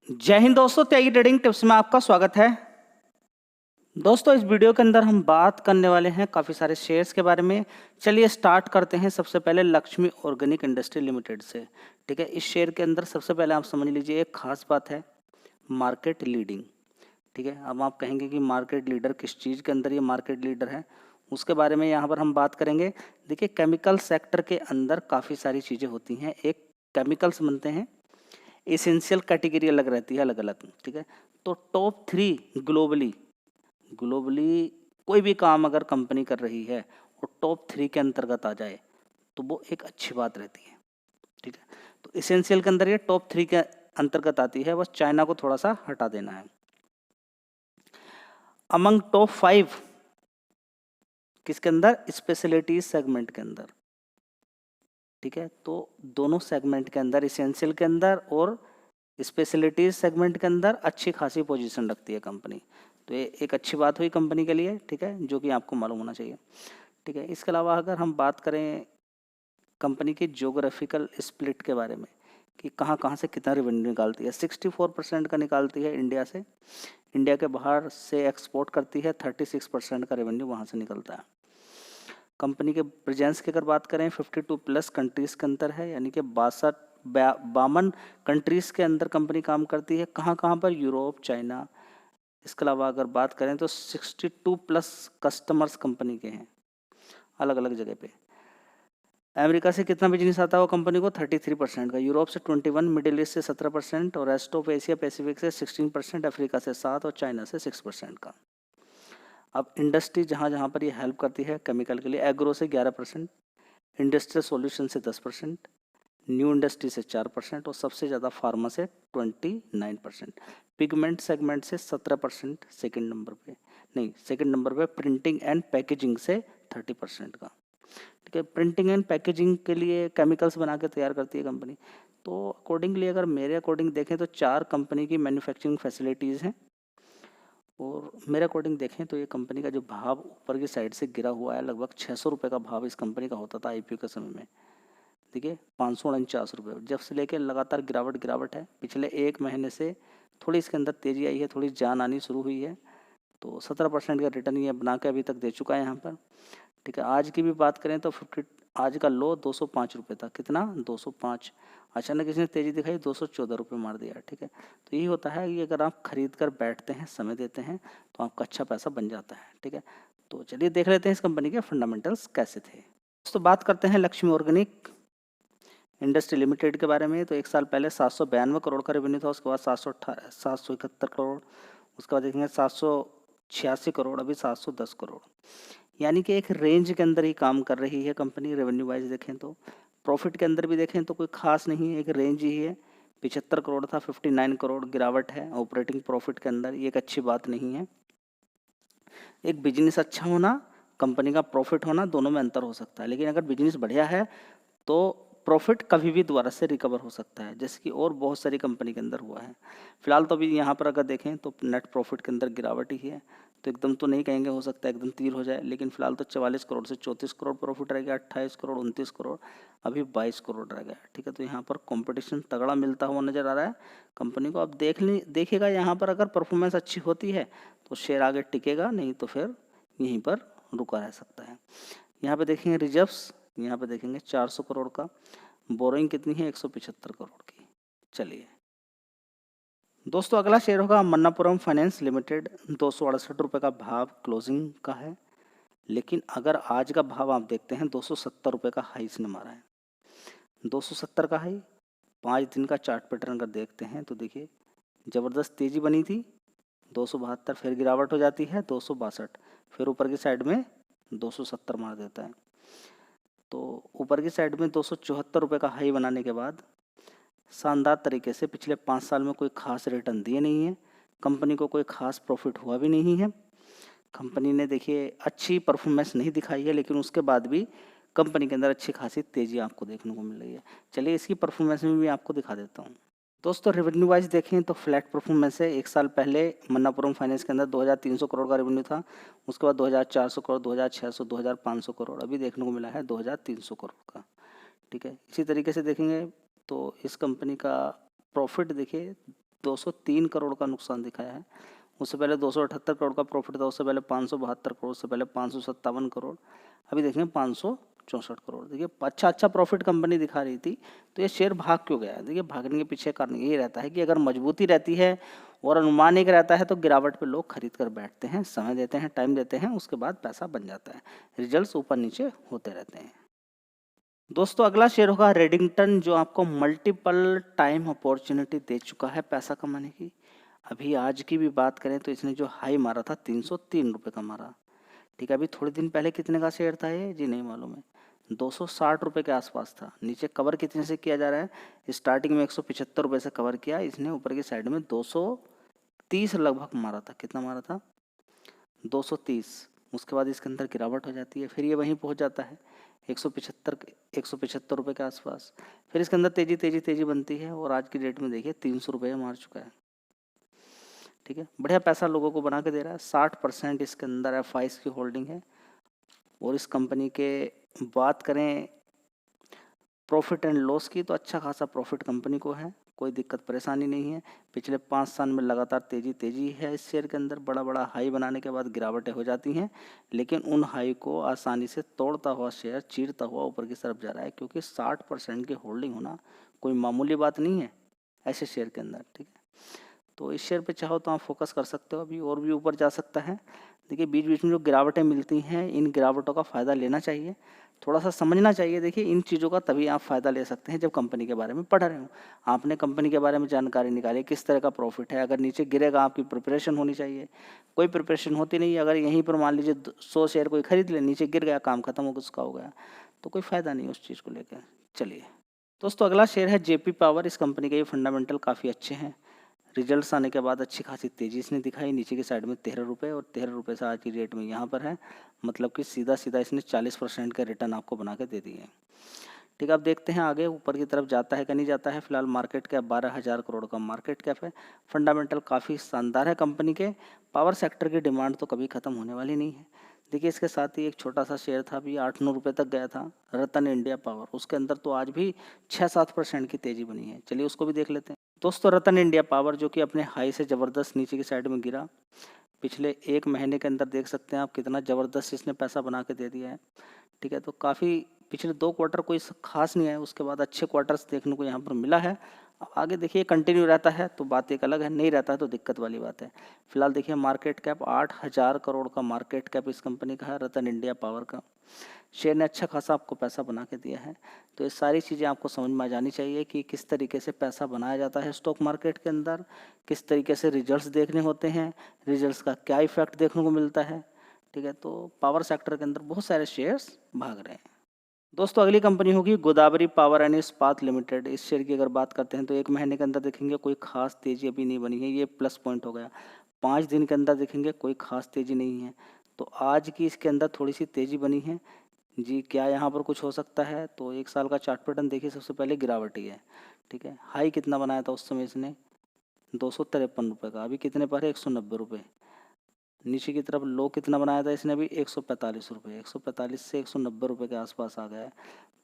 जय हिंद दोस्तों, त्यागी trading tips में आपका स्वागत है। दोस्तों, इस वीडियो के अंदर हम बात करने वाले हैं काफ़ी सारे शेयर्स के बारे में। चलिए स्टार्ट करते हैं सबसे पहले लक्ष्मी ऑर्गेनिक इंडस्ट्री लिमिटेड से। ठीक है, इस शेयर के अंदर सबसे पहले आप समझ लीजिए एक खास बात है, मार्केट लीडिंग। ठीक है, अब आप कहेंगे कि मार्केट लीडर किस चीज़ के अंदर ये मार्केट लीडर है, उसके बारे में यहाँ पर हम बात करेंगे। देखिए, केमिकल सेक्टर के अंदर काफ़ी सारी चीज़ें होती हैं। एक केमिकल्स बनते हैं, एसेंशियल कैटेगरी अलग रहती है, अलग अलग। ठीक है, तो टॉप 3 ग्लोबली ग्लोबली कोई भी काम अगर कंपनी कर रही है और टॉप 3 के अंतर्गत आ जाए तो वो एक अच्छी बात रहती है। ठीक है, तो एसेंशियल के अंदर ये टॉप 3 के अंतर्गत आती है, बस चाइना को थोड़ा सा हटा देना है। अमंग टॉप 5 किसके अंदर? स्पेशलिटीज सेगमेंट के अंदर। ठीक है, तो दोनों सेगमेंट के अंदर, एसेंशियल के अंदर और स्पेशलिटीज सेगमेंट के अंदर अच्छी खासी पोजीशन रखती है कंपनी। तो ये एक अच्छी बात हुई कंपनी के लिए। ठीक है, जो कि आपको मालूम होना चाहिए। ठीक है, इसके अलावा अगर हम बात करें कंपनी की ज्योग्राफिकल स्प्लिट के बारे में कि कहाँ कहाँ से कितना रेवेन्यू निकालती है, 64% का निकालती है इंडिया से। इंडिया के बाहर से एक्सपोर्ट करती है, 36% का रेवेन्यू वहाँ से निकलता है। कंपनी के प्रेजेंस की अगर बात करें, 52 प्लस कंट्रीज़ के अंदर है, यानी कि 52 कंट्रीज़ के अंदर कंपनी काम करती है। कहाँ कहाँ पर? Europe, China. इसके अलावा अगर बात करें तो 62 प्लस कस्टमर्स कंपनी के हैं अलग अलग जगह पे। अमेरिका से कितना बिजनेस आता है वो कंपनी को? 33% का। यूरोप से 21, मिडिल ईस्ट से 17% और रेस्ट ऑफ एशिया पैसिफिक से 16%, अफ्रीका से 7 और चाइना से 6% का। अब इंडस्ट्री जहाँ जहाँ पर ये हेल्प करती है केमिकल के लिए, एग्रो से 11%, इंडस्ट्रियल सॉल्यूशन से 10%, न्यू इंडस्ट्री से 4% और सबसे ज़्यादा फार्मा से 29%। पिगमेंट सेगमेंट से 17% सेकंड नंबर पे, नहीं सेकंड नंबर पे प्रिंटिंग एंड पैकेजिंग से 30% का। ठीक है, प्रिंटिंग एंड पैकेजिंग के लिए केमिकल्स बना के तैयार करती है कंपनी। तो अकॉर्डिंगली अगर मेरे अकॉर्डिंग देखें तो 4 कंपनी की मैन्युफैक्चरिंग फैसिलिटीज़ हैं। और मेरे अकॉर्डिंग देखें तो ये कंपनी का जो भाव ऊपर की साइड से गिरा हुआ है, लगभग 600 रुपये का भाव इस कंपनी का होता था आईपीओ के समय में। देखिए, 549 रुपये, जब से लेकर लगातार गिरावट गिरावट है। पिछले 1 महीने से थोड़ी इसके अंदर तेज़ी आई है, थोड़ी जान आनी शुरू हुई है। तो 17% का रिटर्न ये बना के अभी तक दे चुका है यहाँ पर। ठीक है, आज की भी बात करें तो 50, आज का लो 205 रुपये था। कितना? 205। अचानक इसने तेज़ी दिखाई, 214 रुपये मार दिया। ठीक है, तो यही होता है कि अगर आप खरीद कर बैठते हैं, समय देते हैं, तो आपका अच्छा पैसा बन जाता है। ठीक है, तो चलिए देख लेते हैं इस कंपनी के फंडामेंटल्स कैसे थे। तो बात करते हैं लक्ष्मी ऑर्गेनिक इंडस्ट्री लिमिटेड के बारे में। तो 1 साल पहले 792 करोड़ का रेवेन्यू था, उसके बाद 771 करोड़, उसके बाद देखेंगे 786 करोड़, अभी 710 करोड़। यानी कि एक रेंज के अंदर ही काम कर रही है कंपनी। रेवेन्यू वाइज देखें तो, प्रॉफिट के अंदर भी देखें तो कोई खास नहीं है, एक रेंज ही है। 75 करोड़ था, 59 करोड़ गिरावट है ऑपरेटिंग प्रॉफिट के अंदर। ये एक अच्छी बात नहीं है। एक बिजनेस अच्छा होना, कंपनी का प्रॉफिट होना, दोनों में अंतर हो सकता है। लेकिन अगर बिजनेस बढ़िया है तो प्रॉफिट कभी भी दोबारा से रिकवर हो सकता है, जैसे कि और बहुत सारी कंपनी के अंदर हुआ है। फिलहाल तो अभी यहाँ पर अगर देखें तो नेट प्रॉफिट के अंदर गिरावट ही है। तो एकदम तो नहीं कहेंगे, हो सकता है एकदम तीर हो जाए, लेकिन फिलहाल तो 44 करोड़ से 34 करोड़ प्रॉफिट रह गया, 28 करोड़, 29 करोड़, अभी 22 करोड़ रह गया। ठीक है, तो यहाँ पर कंपटीशन तगड़ा मिलता हुआ नज़र आ रहा है कंपनी को। अब देखिएगा यहाँ पर अगर परफॉर्मेंस अच्छी होती है तो शेयर आगे टिकेगा, नहीं तो फिर यहीं पर रुका रह सकता है। यहाँ पे देखेंगे रिजर्व्स, यहाँ पे देखेंगे 400 करोड़ का। बोरोइंग कितनी है? 175 करोड़ की। चलिए दोस्तों, अगला शेयर होगा मन्नापुरम फाइनेंस लिमिटेड। 268 रुपये का भाव क्लोजिंग का है, लेकिन अगर आज का भाव आप देखते हैं 270 रुपये का हाई इसने मारा है। 270 का हाई, 5 दिन का चार्ट पैटर्न अगर देखते हैं तो देखिए ज़बरदस्त तेज़ी बनी थी, 272, फिर गिरावट हो जाती है 262, फिर ऊपर की साइड में 270 मार देता है। तो ऊपर की साइड में 274 रुपये का हाई बनाने के बाद शानदार तरीके से पिछले 5 साल में कोई खास रिटर्न दिए नहीं है, कंपनी को कोई खास प्रॉफिट हुआ भी नहीं है। कंपनी ने देखिए अच्छी परफॉर्मेंस नहीं दिखाई है, लेकिन उसके बाद भी कंपनी के अंदर अच्छी खासी तेज़ी आपको देखने को मिल रही है। चलिए इसकी परफॉर्मेंस में भी आपको दिखा देता हूँ। दोस्तों, रेवेन्यू वाइज देखें तो फ्लैट परफॉर्मेंस है। 1 साल पहले मन्नापुरम फाइनेंस के अंदर 2300 करोड़ का रेवेन्यू था, उसके बाद 2400 करोड़, 2600, 2500 करोड़, अभी देखने को मिला है 2300 करोड़ का। ठीक है, इसी तरीके से देखेंगे तो इस कंपनी का प्रॉफिट देखिए 203 करोड़ का नुकसान दिखाया है। उससे पहले 278 करोड़ का प्रॉफिट था, उससे पहले 572 करोड़, उससे पहले 557 करोड़, अभी देखेंगे 564 करोड़। देखिए अच्छा प्रॉफिट कंपनी दिखा रही थी, तो ये शेयर भाग क्यों गया? देखिए भागने के पीछे कारण यही रहता है कि अगर मजबूती रहती है और अनुमान एक रहता है तो गिरावट पे लोग खरीद कर बैठते हैं, समय देते हैं, टाइम देते हैं, उसके बाद पैसा बन जाता है, रिजल्ट्स ऊपर नीचे होते रहते हैं। दोस्तों अगला शेयर होगा रेडिंगटन, जो आपको मल्टीपल टाइम अपॉर्चुनिटी दे चुका है पैसा कमाने की। अभी आज की भी बात करें तो इसने जो हाई मारा था 303 रुपये का मारा, ठीक है। अभी थोड़े दिन पहले कितने का शेयर था ये जी नहीं मालूम है, 260 रुपये के आसपास था। नीचे कवर कितने से किया जा रहा है? स्टार्टिंग में 175 रुपये से कवर किया इसने, ऊपर की साइड में 230 लगभग मारा था। कितना मारा था? 230। उसके बाद इसके अंदर गिरावट हो जाती है, फिर ये वहीं पहुंच जाता है 175 रुपये के आसपास। फिर इसके अंदर तेजी बनती है और आज की डेट में देखिए 300 रुपये मार चुका है, ठीक है। बढ़िया पैसा लोगों को बना के दे रहा है। 60% इसके अंदर एफआईज की होल्डिंग है। और इस कंपनी के बात करें प्रॉफिट एंड लॉस की, तो अच्छा खासा प्रॉफिट कंपनी को है, कोई दिक्कत परेशानी नहीं है। पिछले 5 साल में लगातार तेजी है इस शेयर के अंदर। बड़ा हाई बनाने के बाद गिरावटें हो जाती हैं, लेकिन उन हाई को आसानी से तोड़ता हुआ शेयर चीरता हुआ ऊपर की तरफ जा रहा है, क्योंकि 60% की होल्डिंग होना कोई मामूली बात नहीं है ऐसे शेयर के अंदर, ठीक है। तो इस शेयर पे चाहो तो आप फोकस कर सकते हो, अभी और भी ऊपर जा सकता है। देखिए बीच बीच में जो गिरावटें मिलती हैं, इन गिरावटों का फ़ायदा लेना चाहिए, थोड़ा सा समझना चाहिए। देखिए इन चीज़ों का तभी आप फ़ायदा ले सकते हैं जब कंपनी के बारे में पढ़ रहे हो। आपने कंपनी के बारे में जानकारी निकाली, किस तरह का प्रॉफिट है, अगर नीचे गिरेगा आपकी प्रिपरेशन होनी चाहिए। कोई प्रिपरेशन होती नहीं, अगर यहीं पर मान लीजिए 100 शेयर कोई खरीद ले, नीचे गिर गया, काम खत्म हो उसका हो गया, तो कोई फ़ायदा नहीं उस चीज़ को लेकर। चलिए दोस्तों अगला शेयर है जेपी पावर। इस कंपनी के ये फंडामेंटल काफ़ी अच्छे हैं। रिजल्ट्स आने के बाद अच्छी खासी तेज़ी इसने दिखाई। नीचे की साइड में 13 रुपये, और 13 रुपये से आज की डेट में यहाँ पर है, मतलब कि सीधा इसने 40% का रिटर्न आपको बना के दे दिए। ठीक है, अब देखते हैं आगे ऊपर की तरफ जाता है कि नहीं जाता है। फिलहाल मार्केट कैप 12,000 करोड़ का मार्केट कैप है। फंडामेंटल काफ़ी शानदार है कंपनी के। पावर सेक्टर की डिमांड तो कभी ख़त्म होने वाली नहीं है। देखिए इसके साथ ही एक छोटा सा शेयर था, अभी 8-9 रुपये तक गया था, रतन इंडिया पावर। उसके अंदर तो आज भी 6-7% की तेज़ी बनी है। चलिए उसको भी देख लेते हैं। दोस्तों रतन इंडिया पावर जो कि अपने हाई से ज़बरदस्त नीचे की साइड में गिरा, पिछले 1 महीने के अंदर देख सकते हैं आप कितना ज़बरदस्त इसने पैसा बना के दे दिया है। ठीक है, तो काफ़ी पिछले 2 क्वार्टर कोई खास नहीं है, उसके बाद अच्छे क्वार्टर्स देखने को यहाँ पर मिला है। अब आगे देखिए कंटिन्यू रहता है तो बात एक अलग है, नहीं रहता है तो दिक्कत वाली बात है। फिलहाल देखिए मार्केट कैप 8,000 करोड़ का मार्केट कैप इस कंपनी का है, रतन इंडिया पावर का। शेयर ने अच्छा खासा आपको पैसा बना के दिया है। तो ये सारी चीज़ें आपको समझ में आ जानी चाहिए कि किस तरीके से पैसा बनाया जाता है स्टॉक मार्केट के अंदर, किस तरीके से रिजल्ट्स देखने होते हैं, रिजल्ट्स का क्या इफेक्ट देखने को मिलता है। ठीक है, तो पावर सेक्टर के अंदर बहुत सारे शेयर्स भाग रहे हैं। दोस्तों अगली कंपनी होगी गोदावरी पावर एंड इस्पात लिमिटेड। इस शेयर की अगर बात करते हैं तो 1 महीने के अंदर देखेंगे कोई खास तेज़ी अभी नहीं बनी है, ये प्लस पॉइंट हो गया। 5 दिन के अंदर देखेंगे कोई खास तेज़ी नहीं है, तो आज की इसके अंदर थोड़ी सी तेज़ी बनी है जी। क्या यहाँ पर कुछ हो सकता है? तो 1 साल का चार्ट पैटर्न देखिए, सबसे पहले गिरावट ही है। ठीक है, हाई कितना बनाया था उस समय इसने? 253 रुपये का। अभी कितने पर है? 190 रुपये। नीचे की तरफ लो कितना बनाया था इसने? अभी 145 रुपये। 145 से 190 रुपये के आसपास आ गया है।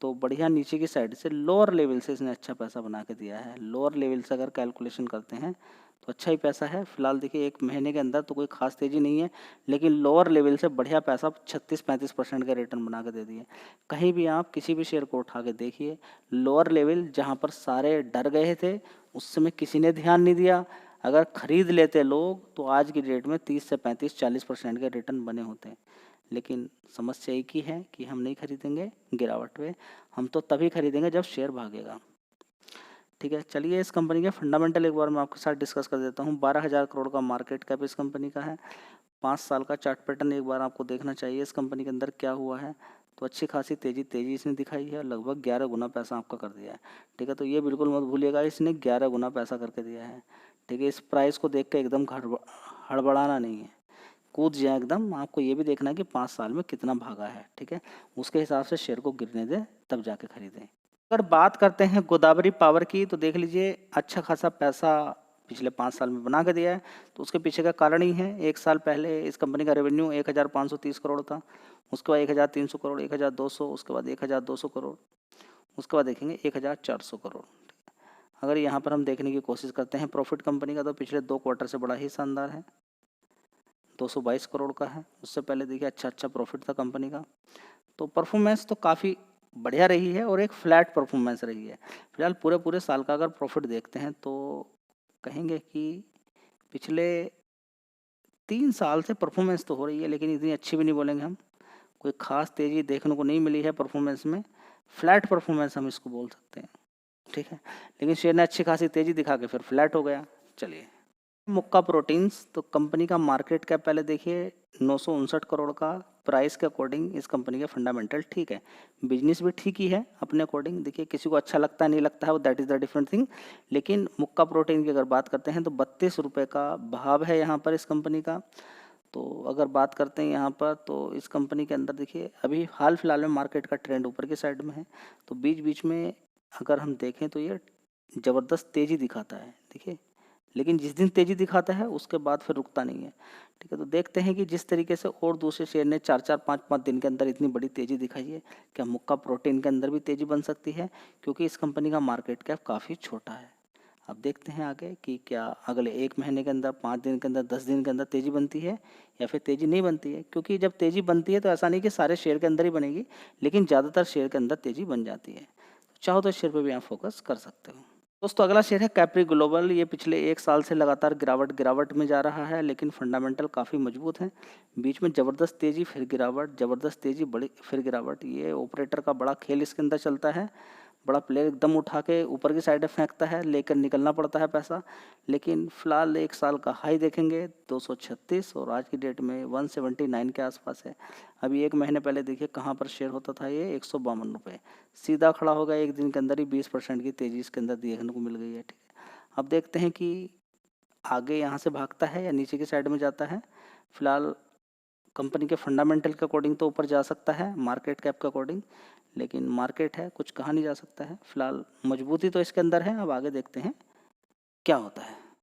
तो बढ़िया नीचे की साइड से लोअर लेवल से इसने अच्छा पैसा बना के दिया है। लोअर लेवल से अगर कैलकुलेशन करते हैं तो अच्छा ही पैसा है। फिलहाल देखिए 1 महीने के अंदर तो कोई खास तेज़ी नहीं है, लेकिन लोअर लेवल से बढ़िया पैसा 36-35% का रिटर्न बना के दे दिए। कहीं भी आप किसी भी शेयर को उठा के देखिए, लोअर लेवल जहाँ पर सारे डर गए थे उस समय किसी ने ध्यान नहीं दिया, अगर खरीद लेते लोग तो आज की डेट में 30 से 35-40% के रिटर्न बने होते हैं। लेकिन समस्या एक ही है कि हम नहीं खरीदेंगे गिरावट में, हम तो तभी खरीदेंगे जब शेयर भागेगा। ठीक है, चलिए इस कंपनी के फंडामेंटल एक बार मैं आपके साथ डिस्कस कर देता हूँ। 12,000 करोड़ का मार्केट कैप इस कंपनी का है। 5 साल का चार्ट पैटर्न एक बार आपको देखना चाहिए इस कंपनी के अंदर क्या हुआ है। तो अच्छी खासी तेज़ी इसने दिखाई है, लगभग 11 गुना पैसा आपका कर दिया है। ठीक है, तो ये बिल्कुल मत भूलिएगा, इसने 11 गुना पैसा करके दिया है। ठीक है, इस प्राइस को देख के एकदम हड़बड़ाना नहीं है, कूद जाए एकदम। आपको ये भी देखना है कि 5 साल में कितना भागा है। ठीक है, उसके हिसाब से शेयर को गिरने दें तब जाके खरीदें। अगर बात करते हैं गोदावरी पावर की, तो देख लीजिए अच्छा खासा पैसा पिछले 5 साल में बना के दिया है। तो उसके पीछे का कारण ही है, 1 साल पहले इस कंपनी का रेवेन्यू 1,530 करोड़ था, उसके बाद 1,300 करोड़, 1,200, उसके बाद 1,200 करोड़, उसके बाद देखेंगे 1,400 करोड़। अगर यहाँ पर हम देखने की कोशिश करते हैं प्रॉफिट कंपनी का, तो पिछले 2 क्वार्टर से बड़ा ही शानदार है, 222 करोड़ का है। उससे पहले देखिए अच्छा प्रॉफिट था कंपनी का। तो परफॉर्मेंस तो काफ़ी बढ़िया रही है और एक फ्लैट परफॉर्मेंस रही है। फिलहाल पूरे साल का अगर प्रॉफिट देखते हैं तो कहेंगे कि पिछले 3 साल से परफॉर्मेंस तो हो रही है, लेकिन इतनी अच्छी भी नहीं बोलेंगे हम, कोई खास तेज़ी देखने को नहीं मिली है परफॉर्मेंस में। फ्लैट परफॉर्मेंस हम इसको बोल सकते हैं, ठीक है। लेकिन शेयर ने अच्छी खासी तेज़ी दिखा के फिर फ्लैट हो गया। चलिए, मुक्का प्रोटीन्स, तो कंपनी का मार्केट कैप पहले देखिए 959 करोड़ का। प्राइस के अकॉर्डिंग इस कंपनी के फंडामेंटल ठीक है, बिजनेस भी ठीक ही है अपने अकॉर्डिंग। देखिए किसी को अच्छा लगता है नहीं लगता है, वो that is the different thing. लेकिन मुक्का प्रोटीन की अगर बात करते हैं तो 32 रुपये का भाव है यहाँ पर इस कंपनी का। तो अगर बात करते हैं यहाँ पर, तो इस कंपनी के अंदर देखिए अभी हाल फिलहाल में मार्केट का ट्रेंड ऊपर की साइड में है। तो बीच बीच में अगर हम देखें तो ये ज़बरदस्त तेज़ी दिखाता है, देखिए। लेकिन जिस दिन तेज़ी दिखाता है उसके बाद फिर रुकता नहीं है, ठीक है। तो देखते हैं कि जिस तरीके से और दूसरे शेयर ने 4-4, 5-5 दिन के अंदर इतनी बड़ी तेज़ी दिखाई है, क्या मुक्का प्रोटीन के अंदर भी तेज़ी बन सकती है, क्योंकि इस कंपनी का मार्केट कैप काफ़ी छोटा है। अब देखते हैं आगे कि क्या अगले 1 महीने के अंदर, 5 दिन के अंदर, 10 दिन के अंदर तेज़ी बनती है या फिर तेज़ी नहीं बनती है। क्योंकि जब तेज़ी बनती है तो ऐसा नहीं कि सारे शेयर के अंदर ही बनेगी, लेकिन ज़्यादातर शेयर के अंदर तेज़ी बन जाती है। तो चाहो तो इस शेयर पर भी आप फोकस कर सकते हो। दोस्तों अगला शेयर है कैप्री ग्लोबल। ये पिछले 1 साल से लगातार गिरावट में जा रहा है, लेकिन फंडामेंटल काफ़ी मजबूत हैं। बीच में ज़बरदस्त तेज़ी, फिर गिरावट, ज़बरदस्त तेज़ी, बड़ी फिर गिरावट। ये ऑपरेटर का बड़ा खेल इसके अंदर चलता है। बड़ा प्लेयर एकदम उठा के ऊपर की साइड फेंकता है, लेकर निकलना पड़ता है पैसा। लेकिन फ़िलहाल 1 साल का हाई देखेंगे 236 और आज की डेट में 179 के आसपास है। अभी 1 महीने पहले देखिए कहाँ पर शेयर होता था ये 152 रुपये। सीधा खड़ा हो गया, 1 दिन के अंदर ही 20% की तेज़ी इसके अंदर देखने को मिल गई है, ठीक है। अब देखते हैं कि आगे यहाँ से भागता है या नीचे की साइड में जाता है। फ़िलहाल कंपनी के फंडामेंटल के अकॉर्डिंग तो ऊपर जा सकता है, मार्केट कैप के अकॉर्डिंग, लेकिन मार्केट है, कुछ कहा नहीं जा सकता है। फिलहाल मजबूती तो इसके अंदर है, अब आगे देखते हैं क्या होता है।